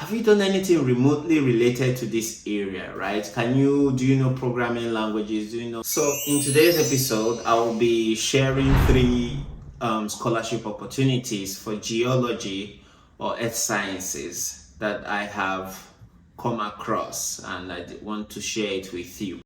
have you done anything remotely related to this area, right? Do you know programming languages? So in today's episode, I will be sharing three scholarship opportunities for geology or earth sciences that I have come across, and I want to share it with you.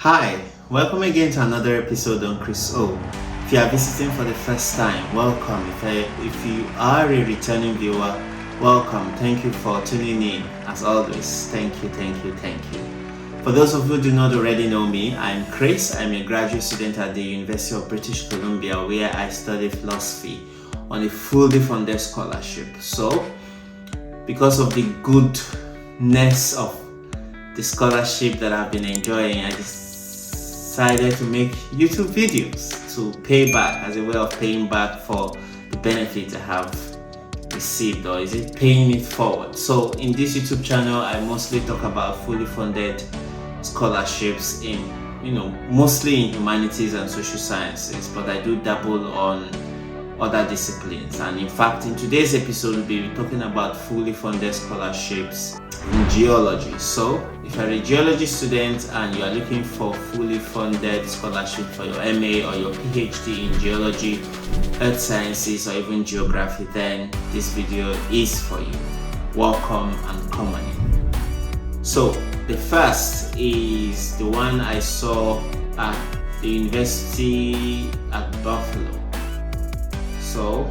Hi, welcome again to another episode on Chrys-O. If you are visiting for the first time, welcome. If you are a returning viewer, welcome. Thank you for tuning in. As always, thank you. For those of you who do not already know me, I'm Chris. I'm a graduate student at the University of British Columbia, where I study philosophy on a fully funded scholarship. So, because of the goodness of the scholarship that I've been enjoying, I decided to make YouTube videos to pay back, as a way of paying back for the benefit I have received, or is it paying it forward? So in this YouTube channel, I mostly talk about fully funded scholarships in, mostly in humanities and social sciences, but I do dabble on other disciplines. And in fact, in today's episode, we'll be talking about fully funded scholarships in geology. So if you're a geology student and you are looking for fully funded scholarship for your MA or your PhD in geology, earth sciences, or even geography, then this video is for you. Welcome and come on in. So the first is the one I saw at the University at Buffalo. So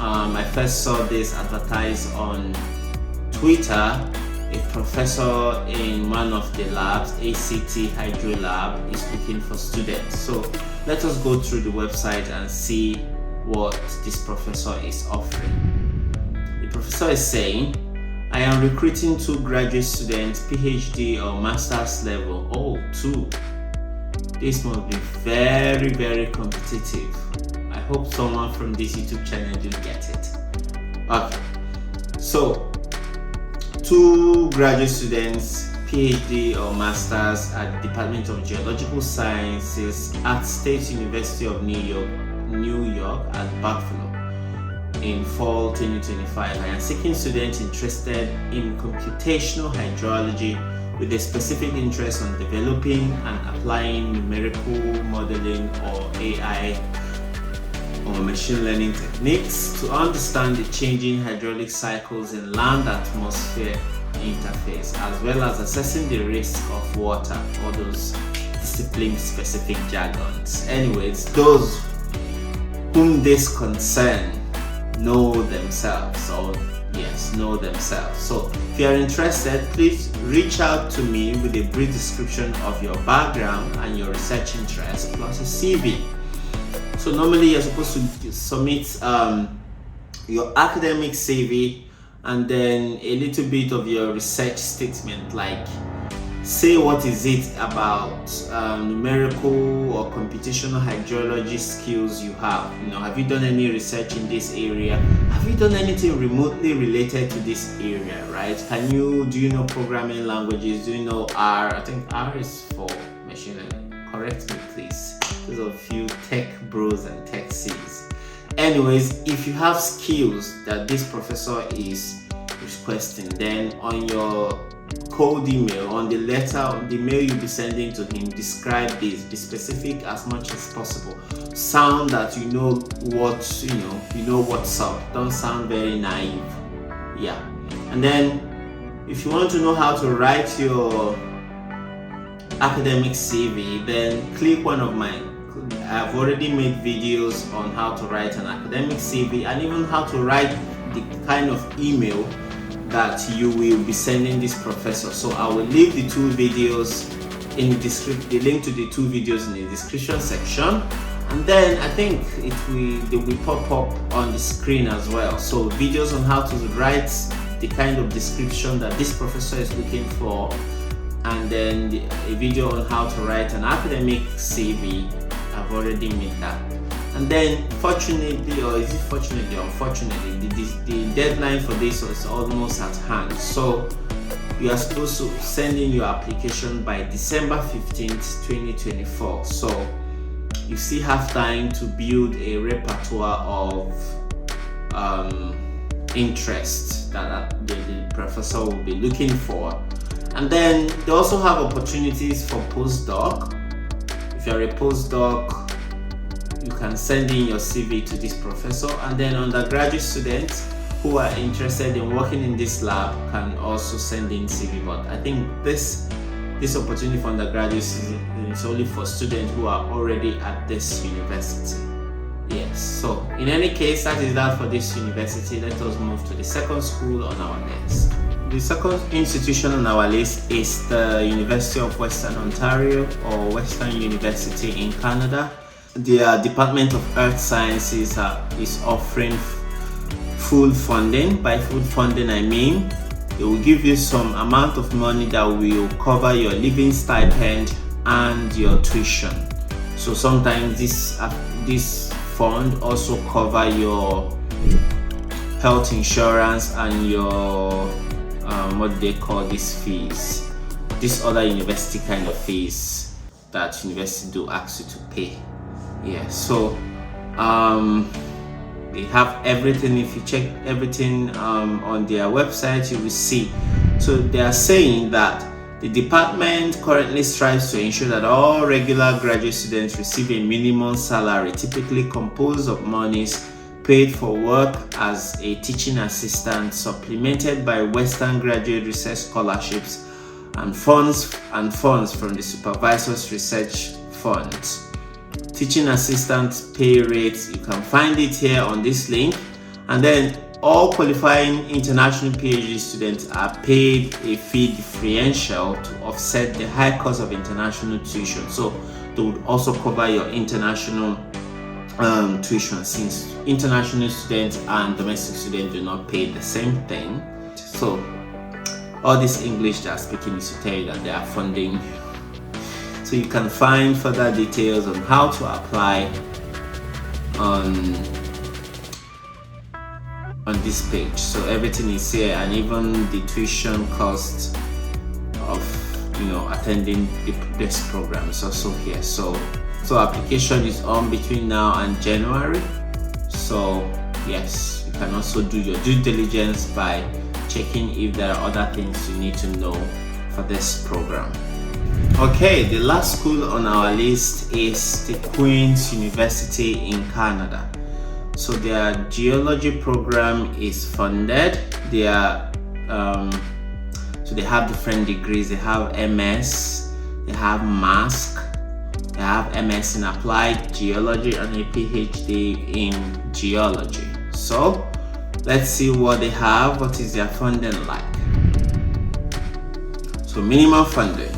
I first saw this advertised on Twitter. A professor in one of the labs, ACT Hydro Lab, is looking for students. So let us go through the website and see what this professor is offering. The professor is saying, I am recruiting 2 graduate students, PhD or master's level. Oh, 2. This must be very, very competitive. I hope someone from this YouTube channel will get it. Okay, so 2 graduate students, PhD or Masters at the Department of Geological Sciences at State University of New York at Buffalo in fall 2025. I am seeking students interested in computational hydrology with a specific interest on developing and applying numerical modeling or AI or machine learning techniques to understand the changing hydraulic cycles in land atmosphere interface, as well as assessing the risk of water, all those discipline specific jargons. Anyways, those whom this concern know themselves. So if you are interested, please reach out to me with a brief description of your background and your research interest plus a CV. So normally you're supposed to submit your academic CV and then a little bit of your research statement, like say what is it about numerical or computational hydrology skills you have. Have you done any research in this area? Have you done anything remotely related to this area, right? Do you know programming languages? Do you know R? I think R is for machine learning. Correct me, please. There's a few tech bros and tech Cs. Anyways, if you have skills that this professor is requesting, then on your cold email, on the mail you'll be sending to him, describe this. Be specific as much as possible. Sound that you know what's up. Don't sound very naive. Yeah. And then if you want to know how to write your academic CV, then click one of mine. I've already made videos on how to write an academic CV and even how to write the kind of email that you will be sending this professor. So I will leave the 2 videos in the link to the 2 videos in the description section, and then I think they will pop up on the screen as well. So videos on how to write the kind of description that this professor is looking for, and then a video on how to write an academic CV. I've already made that. And then fortunately, or is it fortunately or unfortunately, the deadline for this is almost at hand. So you are supposed to send in your application by December 15th, 2024. So you still have time to build a repertoire of interest that the professor will be looking for. And then they also have opportunities for postdoc. If you're a postdoc, you can send in your CV to this professor, and then undergraduate students who are interested in working in this lab can also send in CV. But I think this opportunity for undergraduates is only for students who are already at this university. Yes, so in any case, that is that for this university. Let us move to the second school on our list. The second institution on our list is the University of Western Ontario, or Western University in Canada. Their Department of Earth Sciences is offering full funding. By full funding, I mean they will give you some amount of money that will cover your living stipend and your tuition. So sometimes this fund also cover your health insurance and your what they call these fees, this other university kind of fees that university do ask you to pay. Yeah, so they have everything. If you check everything on their website, you will see. So they are saying that the department currently strives to ensure that all regular graduate students receive a minimum salary, typically composed of monies paid for work as a teaching assistant, supplemented by Western graduate research scholarships and funds from the supervisor's research funds. Teaching assistant pay rates, you can find it here on this link. And then all qualifying international PhD students are paid a fee differential to offset the high cost of international tuition. So they would also cover your international tuition, since international students and domestic students do not pay the same thing. So all this English they are speaking is to tell you that they are funding. So you can find further details on how to apply on this page. So everything is here, and even the tuition cost of attending this program is also here. So application is on between now and January. So yes, you can also do your due diligence by checking if there are other things you need to know for this program. Okay, the last school on our list is the Queen's University in Canada. So their geology program is funded. They have different degrees. They have MS, they have MASC, they have MS in applied geology, and a PhD in geology. So let's see what they have. What is their funding like? So minimum funding.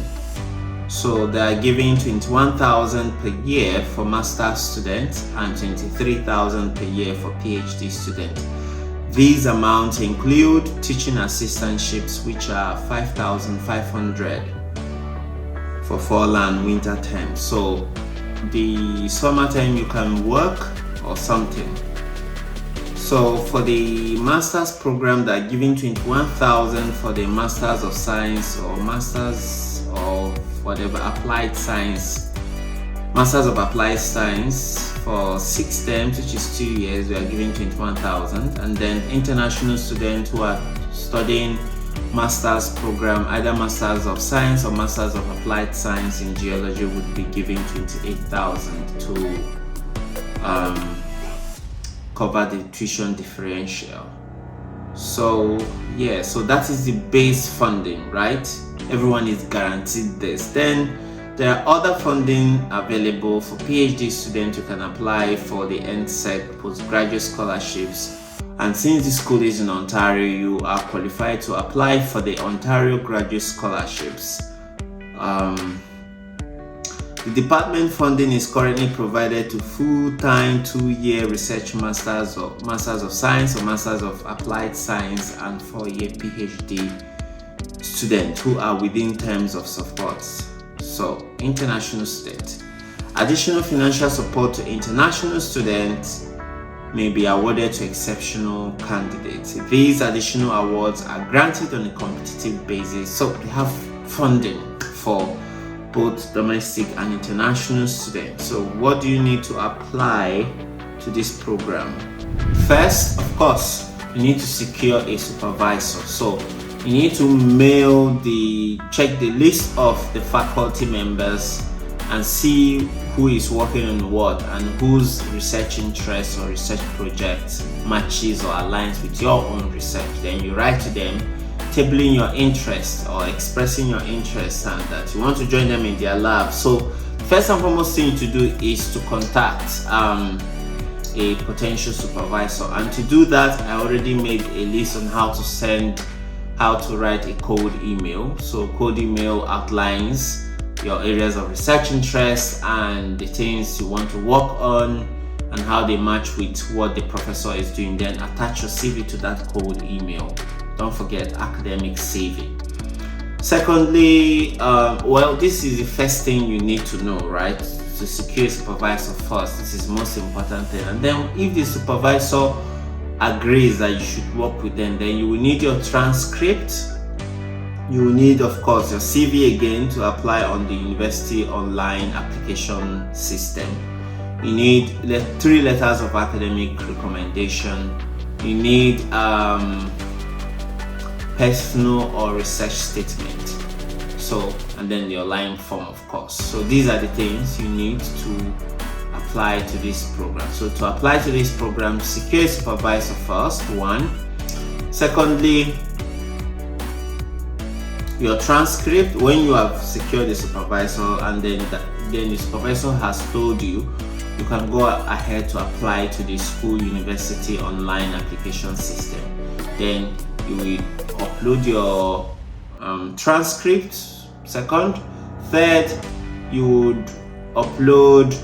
So they are giving $21,000 per year for master's students and $23,000 per year for PhD students. These amounts include teaching assistantships, which are $5,500 for fall and winter term. So the summertime you can work or something. So for the master's program, they are giving $21,000 for the Masters of Science or Masters of whatever applied science, Masters of Applied Science for 6 terms, which is 2 years. We are giving $21,000, and then international students who are studying master's program, either Masters of Science or Masters of Applied Science in geology, would be giving $28,000 to cover the tuition differential. So yeah, so that is the base funding, right? Everyone is guaranteed this. Then there are other funding available for PhD students. You can apply for the NSEC postgraduate scholarships, and since the school is in Ontario, you are qualified to apply for the Ontario graduate scholarships. The department funding is currently provided to full-time 2-year research masters of science or masters of applied science and 4-year PhD students who are within terms of support. So international students. Additional financial support to international students may be awarded to exceptional candidates. These additional awards are granted on a competitive basis, so they have funding for both domestic and international students. So what do you need to apply to this program? First, of course, you need to secure a supervisor. So you need to check the list of the faculty members and see who is working on what and whose research interests or research project matches or aligns with your own research. Then you write to them, tabling your interest or expressing your interest and that you want to join them in their lab. So first and foremost thing to do is to contact a potential supervisor, and to do that I already made a list on how to write a cold email. So cold email outlines your areas of research interest and the things you want to work on and how they match with what the professor is doing. Then attach your CV to that cold email. Don't forget academic CV. Secondly, this is the first thing you need to know, right? To secure a supervisor first. This is the most important thing. And then if the supervisor agrees that you should work with them, then you will need your transcript. You will need, of course, your CV again to apply on the university online application system. You need 3 letters of academic recommendation. You need personal or research statement. So, and then your line form, of course. So these are the things you need to apply to this program. So to apply to this program, secure a supervisor first, one. Secondly, your transcript. When you have secured the supervisor and then the supervisor has told you, you can go ahead to apply to the school university online application system. Then you will upload your transcript. Second. Third, you would upload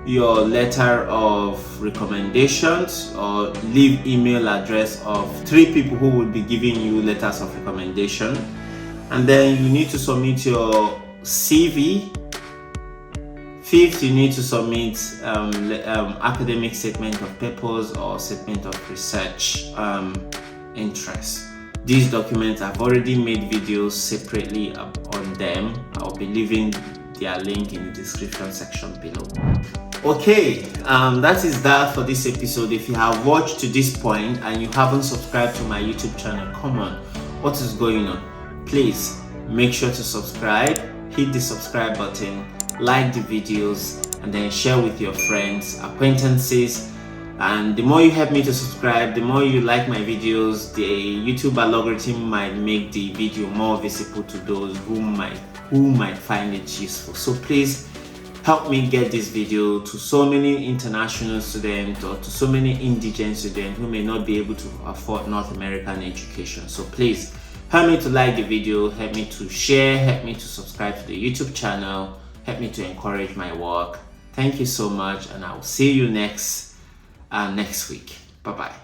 your letter of recommendations or leave email address of 3 people who will be giving you letters of recommendation. And then you need to submit your CV. Fifth, you need to submit academic statement of purpose or statement of research interest. These documents, I've already made videos separately on them. I'll be leaving their link in the description section below. Okay, that is that for this episode. If you have watched to this point and you haven't subscribed to my YouTube channel, come on, what is going on? Please make sure to subscribe, hit the subscribe button, like the videos, and then share with your friends, acquaintances. And the more you help me to subscribe, the more you like my videos, the YouTube algorithm might make the video more visible to those who might find it useful. So please help me get this video to so many international students or to so many indigent students who may not be able to afford North American education. So please help me to like the video, help me to share, help me to subscribe to the YouTube channel, help me to encourage my work. Thank you so much, and I will see you next week. Bye bye.